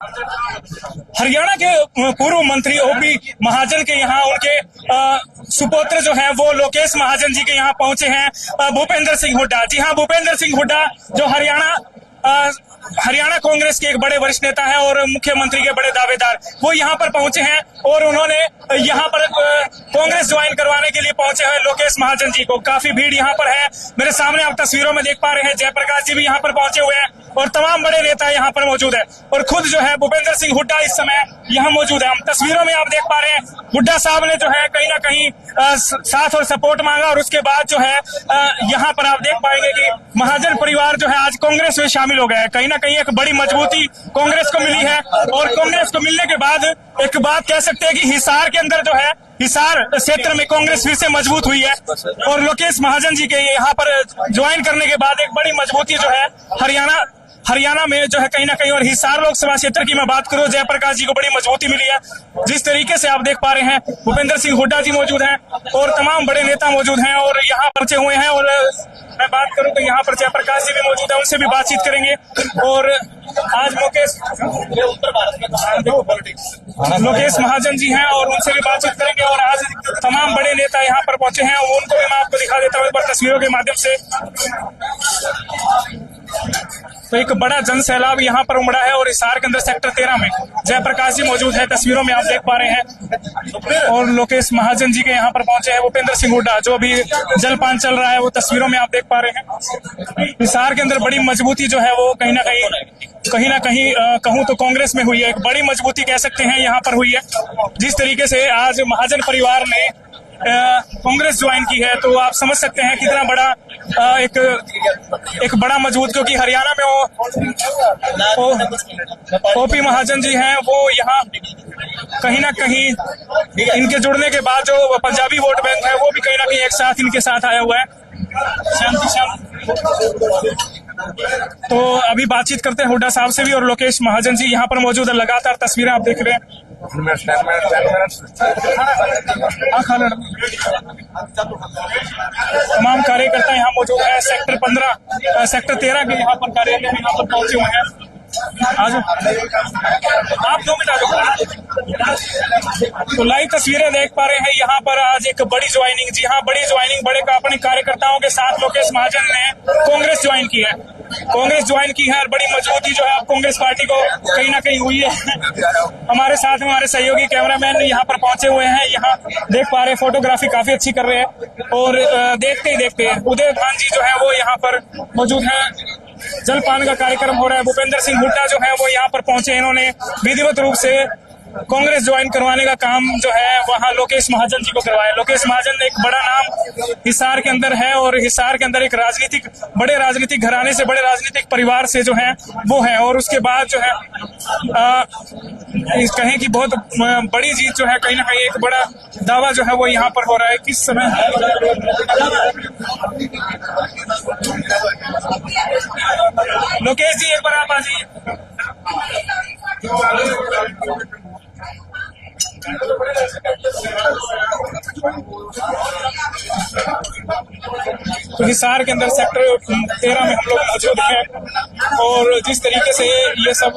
हरियाणा के पूर्व मंत्री ओपी महाजन के यहाँ उनके सुपुत्र जो हैं वो लोकेश महाजन जी के यहाँ पहुंचे हैं भूपेंद्र सिंह हुड्डा। जी हाँ, भूपेंद्र सिंह हुड्डा जो हरियाणा कांग्रेस के एक बड़े वरिष्ठ नेता है और मुख्यमंत्री के बड़े दावेदार, वो यहाँ पर पहुंचे हैं और उन्होंने यहाँ पर कांग्रेस ज्वाइन करवाने के लिए पहुंचे हैं लोकेश महाजन जी को। काफी भीड़ यहाँ पर है, मेरे सामने आप तस्वीरों में देख पा रहे हैं। जयप्रकाश जी भी यहाँ पर पहुंचे हुए हैं और तमाम बड़े नेता यहाँ पर मौजूद है और खुद जो है भूपेंद्र सिंह हुड्डा इस समय यहाँ मौजूद है। हम तस्वीरों में आप देख पा रहे हैं हुड्डा साहब ने जो है कहीं ना कहीं साथ और सपोर्ट मांगा और उसके बाद जो है यहाँ पर आप देख पाएंगे कि महाजन परिवार जो है आज कांग्रेस में शामिल हो गया है। कहीं ना कहीं एक बड़ी मजबूती कांग्रेस को मिली है और कांग्रेस को मिलने के बाद एक बात कह सकते हैं कि हिसार के अंदर जो है हिसार क्षेत्र में कांग्रेस फिर से मजबूत हुई है और लोकेश महाजन जी के यहाँ पर ज्वाइन करने के बाद एक बड़ी मजबूती जो है हरियाणा में जो है कहीं ना कहीं। और हिसार लोकसभा क्षेत्र की मैं बात करूं, जयप्रकाश जी को बड़ी मजबूती मिली है। जिस तरीके से आप देख पा रहे हैं भूपेंद्र सिंह हुड्डा जी मौजूद हैं और तमाम बड़े नेता मौजूद हैं और यहाँ पहुंचे हुए हैं। और मैं बात करूं तो यहाँ पर जयप्रकाश जी भी मौजूद है, उनसे भी बातचीत करेंगे। और आज लोकेश महाजन जी हैं और उनसे भी बातचीत करेंगे। और आज तमाम बड़े नेता यहाँ पर पहुंचे हैं, उनको भी मैं आपको दिखा देता हूँ एक बार तस्वीरों के माध्यम से। तो एक बड़ा जन सैलाब यहाँ पर उमड़ा है और हिसार के अंदर सेक्टर 13 में जयप्रकाश जी मौजूद है, तस्वीरों में आप देख पा रहे हैं। और लोकेश महाजन जी के यहाँ पर पहुंचे हैं भूपेंद्र सिंह हुड्डा, जो अभी जलपान चल रहा है वो तस्वीरों में आप देख पा रहे हैं। हिसार के अंदर बड़ी मजबूती जो है वो कहीं ना कहीं कहूं तो कांग्रेस में हुई है, एक बड़ी मजबूती कह सकते हैं यहाँ पर हुई है। जिस तरीके से आज महाजन परिवार ने कांग्रेस ज्वाइन की है तो आप समझ सकते हैं कितना बड़ा एक बड़ा मजबूत, क्योंकि हरियाणा में ओपी महाजन जी हैं वो यहाँ कहीं ना कहीं इनके जुड़ने के बाद जो पंजाबी वोट बैंक है वो भी कहीं ना कहीं एक साथ इनके साथ आया हुआ है। तो अभी बातचीत करते हैं हुड्डा साहब से भी और लोकेश महाजन जी यहाँ पर मौजूद है। लगातार तस्वीरें आप देख रहे हैं। तमाम कार्यकर्ता यहाँ मौजूद है। सेक्टर 13 के यहाँ पर कार्यालय में यहाँ पर पहुंचे हुए हैं। आज आप 2 मिनट आ जाओ। तो लाइव तस्वीरें देख पा रहे हैं यहाँ पर आज एक बड़ी ज्वाइनिंग, जी हाँ बड़ी ज्वाइनिंग, बड़े अपने कार्यकर्ताओं के साथ लोकेश महाजन ने कांग्रेस ज्वाइन की है। कांग्रेस ज्वाइन की है और बड़ी मजबूती जो है अब कांग्रेस पार्टी को कहीं ना कहीं हुई है। हमारे साथ हमारे सहयोगी कैमरामैन यहाँ पर पहुंचे हुए हैं, यहाँ देख पा रहे हैं, फोटोग्राफी काफी अच्छी कर रहे हैं। और देखते ही उदय भान जी जो है वो यहाँ पर मौजूद है। जलपान का कार्यक्रम हो रहा है। भूपेंद्र सिंह हुड्डा जो है वो यहाँ पर पहुंचे, इन्होंने विधिवत रूप से कांग्रेस ज्वाइन करवाने का काम जो है वहाँ लोकेश महाजन जी को करवाया। लोकेश महाजन ने एक बड़ा नाम हिसार के अंदर है और हिसार के अंदर एक बड़े राजनीतिक घराने से, बड़े राजनीतिक परिवार से जो है वो है। और उसके बाद जो है कहें कि बहुत बड़ी जीत जो है कहीं ना कहीं एक बड़ा दावा जो है वो यहाँ पर हो रहा है। किस समय लोकेश जी एक बार आप आ जाइए। तो हिसार के अंदर सेक्टर 13 में हम लोग मौजूद हैं और जिस तरीके से ये सब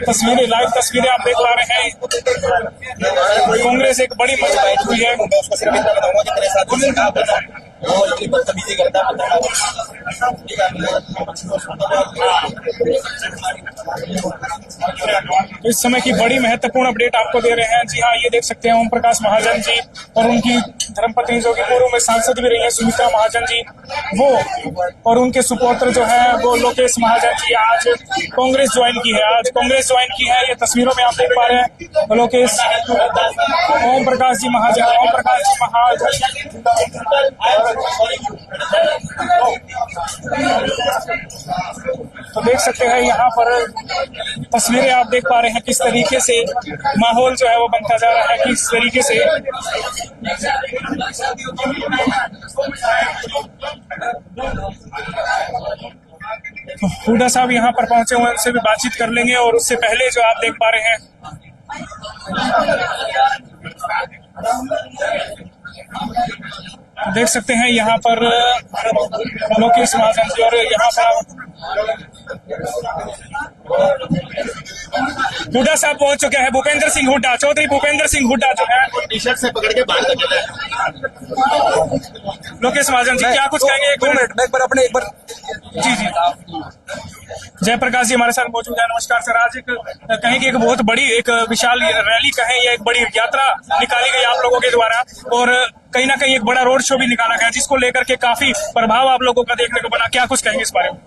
तस्वीरें, लाइव तस्वीरें आप देख पा रहे हैं, कांग्रेस एक बड़ी मजबूत हुई है। तो इस समय की बड़ी महत्वपूर्ण अपडेट आपको दे रहे हैं। जी हाँ, ये देख सकते हैं ओम प्रकाश महाजन जी और उनकी धर्मपत्नी जो कि पूर्व में सांसद भी रही है सुमित्रा महाजन जी, वो और उनके सुपुत्र जो है वो लोकेश महाजन जी आज कांग्रेस ज्वाइन की है। ये तस्वीरों में आप देख पा रहे हैं लोकेश ओम प्रकाश जी महाजन। तो देख सकते हैं यहाँ पर तस्वीरें आप देख पा रहे हैं किस तरीके से माहौल जो है वो बनता जा रहा है, किस तरीके से हुड्डा साहब यहाँ पर पहुंचे हुए, उनसे भी बातचीत कर लेंगे। और उससे पहले जो आप देख पा रहे हैं देख सकते हैं यहाँ पर लोकेश महाजन जी और यहाँ पर हुड्डा साहब पहुंच चुके हैं, भूपेंद्र सिंह हुड्डा, चौधरी भूपेंद्र सिंह हुड्डा जो है टी शर्ट से पकड़ के बाहर कर देते हैं। लोकेश महाजन जी क्या कुछ कहेंगे? एक मिनट मैं एक बार अपने एक बार जी जी जयप्रकाश जी हमारे साथ मौजूद है। नमस्कार सर। आज एक कहें कि एक बहुत बड़ी एक विशाल रैली कहें या एक बड़ी यात्रा निकाली गई आप लोगों के द्वारा और कहीं ना कहीं एक बड़ा रोड शो भी निकाला गया जिसको लेकर के काफी प्रभाव आप लोगों का देखने को बना। क्या कुछ कहेंगे इस बारे में?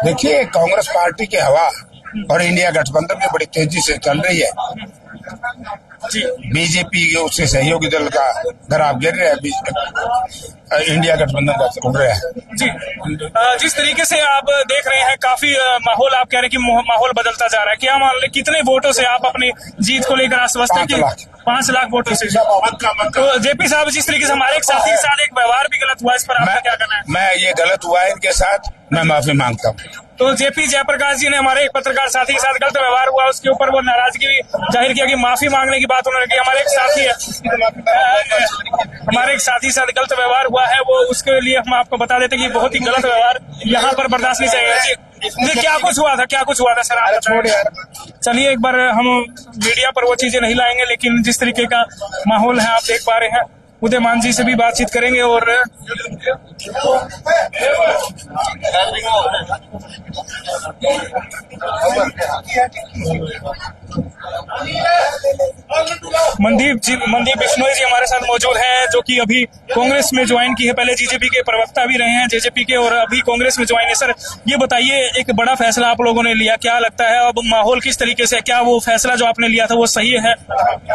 देखिए, कांग्रेस पार्टी की हवा और इंडिया गठबंधन में बड़ी तेजी से चल रही है। जी बीजेपी के उससे सहयोगी दल का घर आप गिर रहे हैं, इंडिया गठबंधन का उड़ रहा है। जी जिस तरीके से आप देख रहे हैं काफी माहौल, आप कह रहे हैं कि माहौल बदलता जा रहा है। क्या मान लें कितने वोटों से आप अपनी जीत को लेकर आश्वस्त हैं? 5 लाख वोटों से। तो जेपी साहब जिस तरीके से हमारे एक साथी के साथ एक व्यवहार भी गलत हुआ, इस पर आपका क्या कहना है? मैं ये गलत हुआ है इनके साथ, मैं माफी मांगता हूँ। तो जेपी जयप्रकाश जी ने हमारे एक पत्रकार साथी के साथ गलत व्यवहार हुआ, उसके ऊपर वो नाराजगी भी जाहिर किया कि माफी मांगने की बात उन्होंने की। हमारे एक साथी है, हमारे एक साथी साथ गलत व्यवहार हुआ है, वो उसके लिए हम आपको बता देते कि बहुत ही गलत व्यवहार यहाँ पर बर्दाश्त नहीं चाहिए। जी क्या कुछ हुआ था, क्या कुछ हुआ था सर आप बताएं? चलिए एक बार हम मीडिया पर वो चीजें नहीं लाएंगे, लेकिन जिस तरीके का माहौल है आप देख पा रहे हैं। उदयमान जी से भी बातचीत करेंगे और मनदीप बिश्नोई जी हमारे साथ मौजूद हैं जो कि अभी कांग्रेस में ज्वाइन की है। पहले जीजेपी के प्रवक्ता भी रहे हैं जेजेपी के और अभी कांग्रेस में ज्वाइन है। सर ये बताइए, एक बड़ा फैसला आप लोगों ने लिया, क्या लगता है अब माहौल किस तरीके से, क्या वो फैसला जो आपने लिया था वो सही है?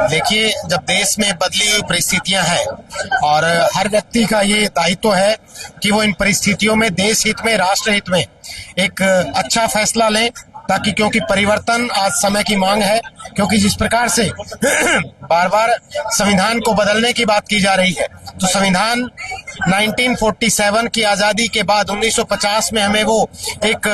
देखिए, जब देश में बदली हुई परिस्थितियां हैं और हर व्यक्ति का ये दायित्व है कि वो इन परिस्थितियों में देश हित में, राष्ट्र हित में एक अच्छा फैसला लें, ताकि क्योंकि परिवर्तन आज समय की मांग है। क्योंकि जिस प्रकार से बार बार संविधान को बदलने की बात की जा रही है, तो संविधान 1947 की आजादी के बाद 1950 में हमें वो एक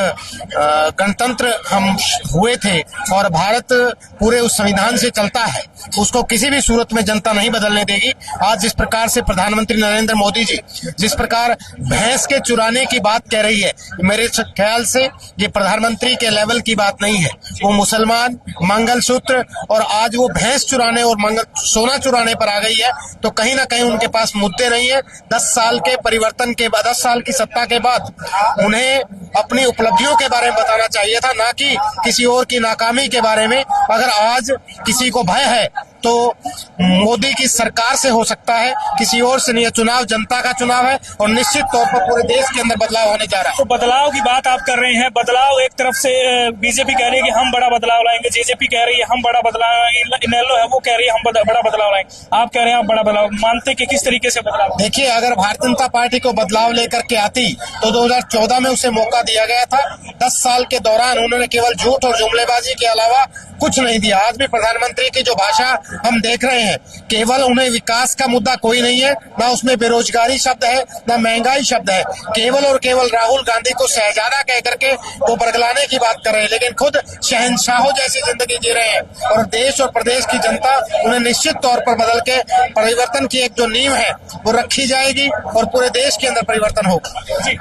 गणतंत्र हम हुए थे और भारत पूरे उस संविधान से चलता है, उसको किसी भी सूरत में जनता नहीं बदलने देगी। आज जिस प्रकार से प्रधानमंत्री नरेंद्र मोदी जी जिस प्रकार भैंस के चुराने की बात कह रही है, मेरे ख्याल से ये प्रधानमंत्री के लेवल की बात नहीं है। वो मुसलमान मंगलसूत्र और आज वो भैंस चुराने और सोना चुराने पर आ गई है, तो कहीं ना कहीं उनके पास मुद्दे नहीं है। 10 साल के परिवर्तन के बाद, 10 साल की सत्ता के बाद उन्हें अपनी उपलब्धियों के बारे में बताना चाहिए था, ना कि किसी और की नाकामी के बारे में। अगर आज किसी को भय है तो मोदी की सरकार से हो सकता है, किसी और से नहीं है। चुनाव जनता का चुनाव है और निश्चित तौर पर पूरे देश के अंदर बदलाव होने जा रहा है। तो बदलाव की बात आप कर रहे हैं, बदलाव एक तरफ से बीजेपी कह रही है कि हम बड़ा बदलाव लाएंगे, जेजेपी कह रही है हम बड़ा बदलाव, इनेलो है वो कह रही है हम बड़ा बदलाव लाएंगे, आप कह रहे हैं आप बड़ा बदलाव मानते कि किस तरीके से बदलाव? देखिए, अगर भारतीय जनता पार्टी को बदलाव लेकर के आती तो 2014 में उसे मौका दिया गया था। 10 साल के दौरान उन्होंने केवल झूठ और जुमलेबाजी के अलावा कुछ नहीं दिया। आज भी प्रधानमंत्री की जो भाषा हम देख रहे हैं, केवल उन्हें विकास का मुद्दा कोई नहीं है, ना उसमें बेरोजगारी शब्द है, ना महंगाई शब्द है। केवल और केवल राहुल गांधी को शहजादा कह करके वो बरगलाने की बात कर रहे हैं, लेकिन खुद शहंशाहों जैसी जिंदगी जी रहे हैं। और देश और प्रदेश की जनता उन्हें निश्चित तौर पर बदल के परिवर्तन की एक जो नींव है वो रखी जाएगी और पूरे देश के अंदर परिवर्तन होगा। जी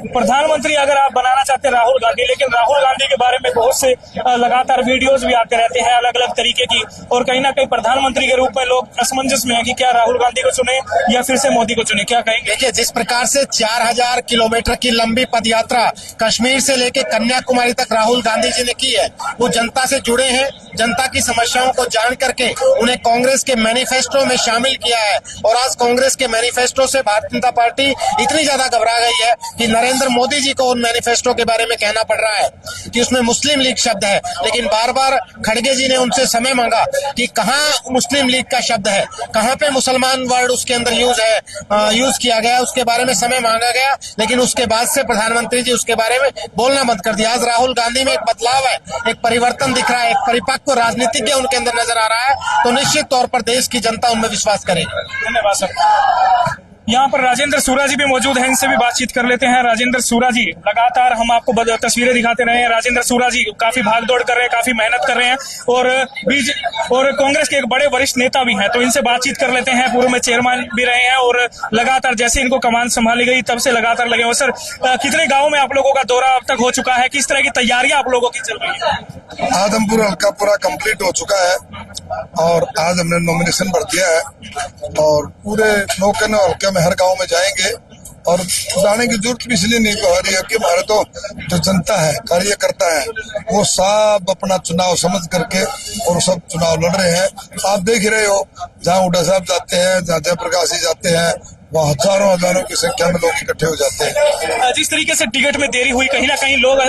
प्रधानमंत्री अगर आप बनाना चाहते हैं राहुल गांधी, लेकिन राहुल गांधी के बारे में बहुत से लगातार वीडियोज भी आते रहते हैं अलग अलग तरीके की, और कहीं ना कहीं प्रधानमंत्री के रूप में लोग असमंजस में है कि क्या राहुल गांधी को चुने या फिर से मोदी को चुने, क्या कहेंगे? देखिए, जिस प्रकार से 4000 किलोमीटर की लंबी पदयात्रा कश्मीर से लेकर कन्याकुमारी तक राहुल गांधी जी ने की है, वो जनता से जुड़े हैं, जनता की समस्याओं को जान करके उन्हें कांग्रेस के मैनिफेस्टो में शामिल किया है। और आज कांग्रेस के मैनिफेस्टो से भारतीय जनता पार्टी इतनी ज्यादा घबरा गई है कि नरेंद्र मोदी जी को उन मैनिफेस्टो के बारे में कहना पड़ रहा है कि उसमें मुस्लिम लीग शब्द है। लेकिन बार बार खड़गे जी ने उनसे समय मांगा कि कहाँ मुस्लिम लीग का शब्द है, कहाँ पे मुसलमान वर्ड उसके अंदर यूज किया गया, उसके बारे में समय मांगा गया। लेकिन उसके बाद से प्रधानमंत्री जी उसके बारे में बोलना बंद कर दिया। आज राहुल गांधी में एक बदलाव है, एक परिवर्तन दिख रहा है, एक परिपक्व राजनीतिज्ञ उनके अंदर नजर आ रहा है, तो निश्चित तौर पर देश की जनता उनमें विश्वास करेगी। धन्यवाद सर। यहाँ पर राजेंद्र सूरा जी भी मौजूद हैं, इनसे भी बातचीत कर लेते हैं। राजेंद्र सूरा जी, लगातार हम आपको तस्वीरें दिखाते रहे हैं। राजेंद्र सूरा जी काफी भागदौड़ कर रहे हैं, काफी मेहनत कर रहे हैं और कांग्रेस के एक बड़े वरिष्ठ नेता भी हैं, तो इनसे बातचीत कर लेते हैं। पूर्व में चेयरमैन भी रहे हैं और लगातार जैसे इनको कमान संभाली गई तब से लगातार लगे हो। सर, कितने गाँव में आप लोगों का दौरा अब तक हो चुका है? किस तरह की तैयारियां आप लोगों की चल रही है? आदमपुर हल्का पूरा कंप्लीट हो चुका है और आज हमने नॉमिनेशन भर दिया है और पूरे नौके हल्के में हर गांव में जाएंगे। और जाने की जरूरत भी इसलिए नहीं हो रही है कि हमारे तो जो जनता है, कार्यकर्ता है, वो सब अपना चुनाव समझ करके और सब चुनाव लड़ रहे हैं। आप देख रहे हो, जहाँ हुड्डा साहब जाते हैं, जहाँ जयप्रकाश जी जाते हैं, वहाँ हजारों हजारों की संख्या में लोग इकट्ठे हो जाते हैं। जिस तरीके से टिकट में देरी हुई, कहीं ना कहीं लोग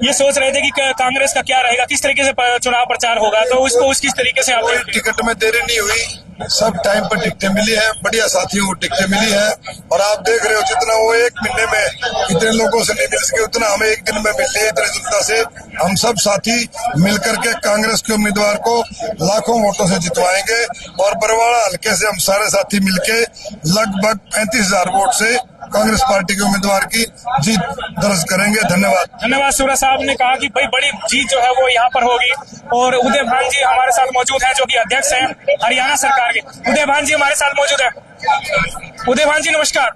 ये सोच रहे थे कि कांग्रेस का क्या रहेगा, किस तरीके से चुनाव प्रचार होगा, तो उसको किस तरीके से आप टिकट में देरी नहीं हुई, सब टाइम पर टिकटें मिली है, बढ़िया साथियों को टिकटें मिली है। और आप देख रहे हो, जितना वो एक महीने में इतने लोगों से नहीं मिल सके, उतना हमें एक दिन में मिल रही है इतने जनता से। हम सब साथी मिलकर के कांग्रेस के उम्मीदवार को लाखों वोटों से जितवाएंगे और बरवाड़ा हल्के से हम सारे साथी मिलके लगभग 35,000 वोट से कांग्रेस पार्टी के उम्मीदवार की जीत दर्ज करेंगे। धन्यवाद। सूरा साहब ने कहा कि भाई बड़ी जीत जो है वो यहाँ पर होगी। और उदय भान जी हमारे साथ मौजूद हैं, जो कि अध्यक्ष हैं हरियाणा सरकार के। उदय भान जी हमारे साथ मौजूद है। उदय भान जी नमस्कार।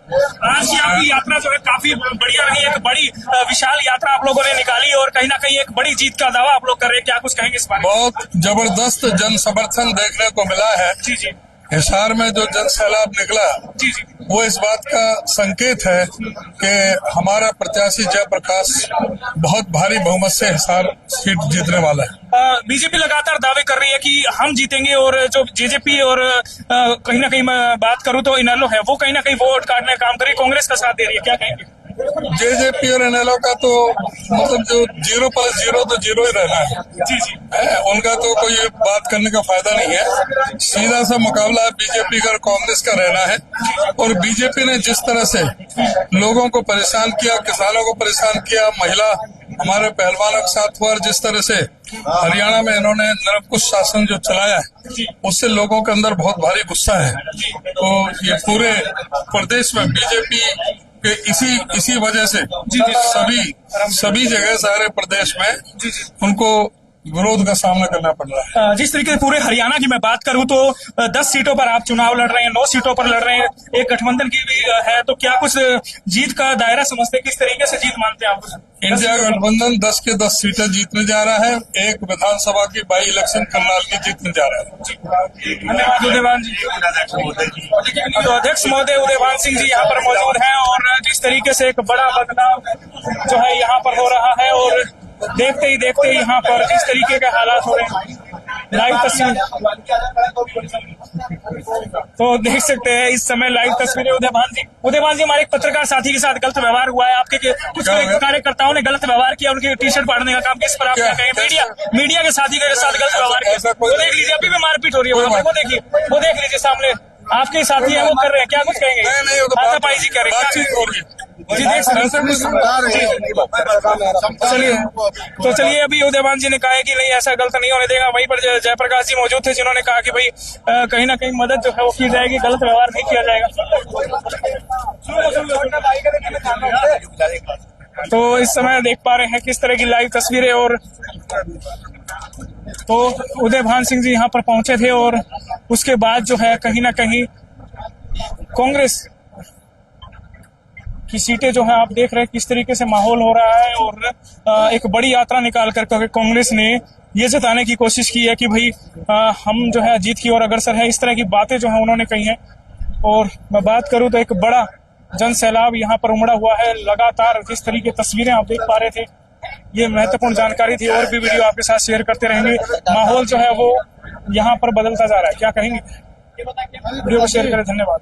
आज की आपकी यात्रा जो है काफी बढ़िया रही, एक बड़ी विशाल यात्रा आप लोगों ने निकाली और कहीं ना कहीं एक बड़ी जीत का दावा आप लोग कर रहे हैं, क्या कुछ कहेंगे इस बारे में? बहुत जबरदस्त जन समर्थन देखने को मिला है। जी जी। हिसार में जो जन सैलाब निकला, जी जी, वो इस बात का संकेत है कि हमारा प्रत्याशी जयप्रकाश बहुत भारी बहुमत से हिसार सीट जीतने वाला है। बीजेपी लगातार दावे कर रही है कि हम जीतेंगे और जो जेजेपी और कहीं ना कहीं मैं बात करूं तो इनेलो है, वो कहीं ना कहीं वोट काटने का काम कर रही है, कांग्रेस का साथ दे रही है, क्या कहेंगे? जेजेपी और एनएलओ का तो मतलब जो 0+0 तो 0 ही रहना है। जी जी। उनका तो कोई बात करने का फायदा नहीं है। सीधा सा मुकाबला बीजेपी का और कांग्रेस का रहना है। और बीजेपी ने जिस तरह से लोगों को परेशान किया, किसानों को परेशान किया, महिला हमारे पहलवानों के साथ हुआ, जिस तरह से हरियाणा में इन्होंने निरंकुश शासन जो चलाया है, उससे लोगों के अंदर बहुत भारी गुस्सा है। तो ये पूरे प्रदेश में बीजेपी के इसी वजह से सभी जगह सारे प्रदेश में उनको विरोध का सामना करना पड़ रहा है। जिस तरीके से पूरे हरियाणा की मैं बात करूं तो 10 सीटों पर आप चुनाव लड़ रहे हैं, 9 सीटों पर लड़ रहे हैं, एक गठबंधन की भी है, तो क्या कुछ जीत का दायरा समझते हैं? किस तरीके से जीत मानते हैं आप? इंडिया गठबंधन 10 के 10 सीटें जीतने जा रहा है। एक विधानसभा की बाई इलेक्शन करनाल की जीतने जा रहा है। धन्यवाद उदयभान जी। अध्यक्ष महोदय उदयभान सिंह जी यहाँ पर मौजूद हैं और जिस तरीके से एक बड़ा बदलाव जो है यहाँ पर हो रहा है और देखते ही यहाँ पर जिस तरीके के हालात हो रहे हैं, लाइव तस्वीर तो देख सकते हैं इस समय लाइव तस्वीरें। उदयभान जी हमारे एक पत्रकार साथी के साथ गलत व्यवहार हुआ है, आपके कुछ कार्यकर्ताओं ने गलत व्यवहार किया, उनकी टी शर्ट फाड़ने का काम, किस पर आप क्या कहें? मीडिया के साथी के साथ गलत व्यवहार किया, वो देख लीजिए, अभी भी मारपीट हो रही है, वो देख लीजिए सामने आपके साथी है, वो कर रहे हैं, क्या कुछ कहेंगे? हाथापाई जी कर रहे हैं जी, देख तो चलिए, अभी उदयभान जी ने कहा है कि नहीं ऐसा गलत नहीं होने देगा। वहीं पर जयप्रकाश जी मौजूद थे, जिन्होंने कहा कि भाई कहीं ना कहीं मदद जो है वो की जाएगी, गलत व्यवहार नहीं किया जाएगा। तो इस समय देख पा रहे हैं किस तरह की लाइव तस्वीरें। और तो उदयभान सिंह जी यहाँ पर पहुंचे थे और उसके बाद जो है कहीं ना कहीं कांग्रेस की सीटें जो है आप देख रहे हैं किस तरीके से माहौल हो रहा है। और एक बड़ी यात्रा निकाल कर कांग्रेस ने ये जताने की कोशिश की है कि भाई हम जो है जीत की ओर अग्रसर है, इस तरह की बातें जो है उन्होंने कही हैं। और मैं बात करूं तो एक बड़ा जन सैलाब यहाँ पर उमड़ा हुआ है लगातार, जिस तरीके तस्वीरें आप देख पा रहे थे, ये महत्वपूर्ण जानकारी थी। और भी वीडियो आपके साथ शेयर करते रहेंगे। माहौल जो है वो यहाँ पर बदलता जा रहा है, क्या कहेंगे? वीडियो को शेयर करें, धन्यवाद।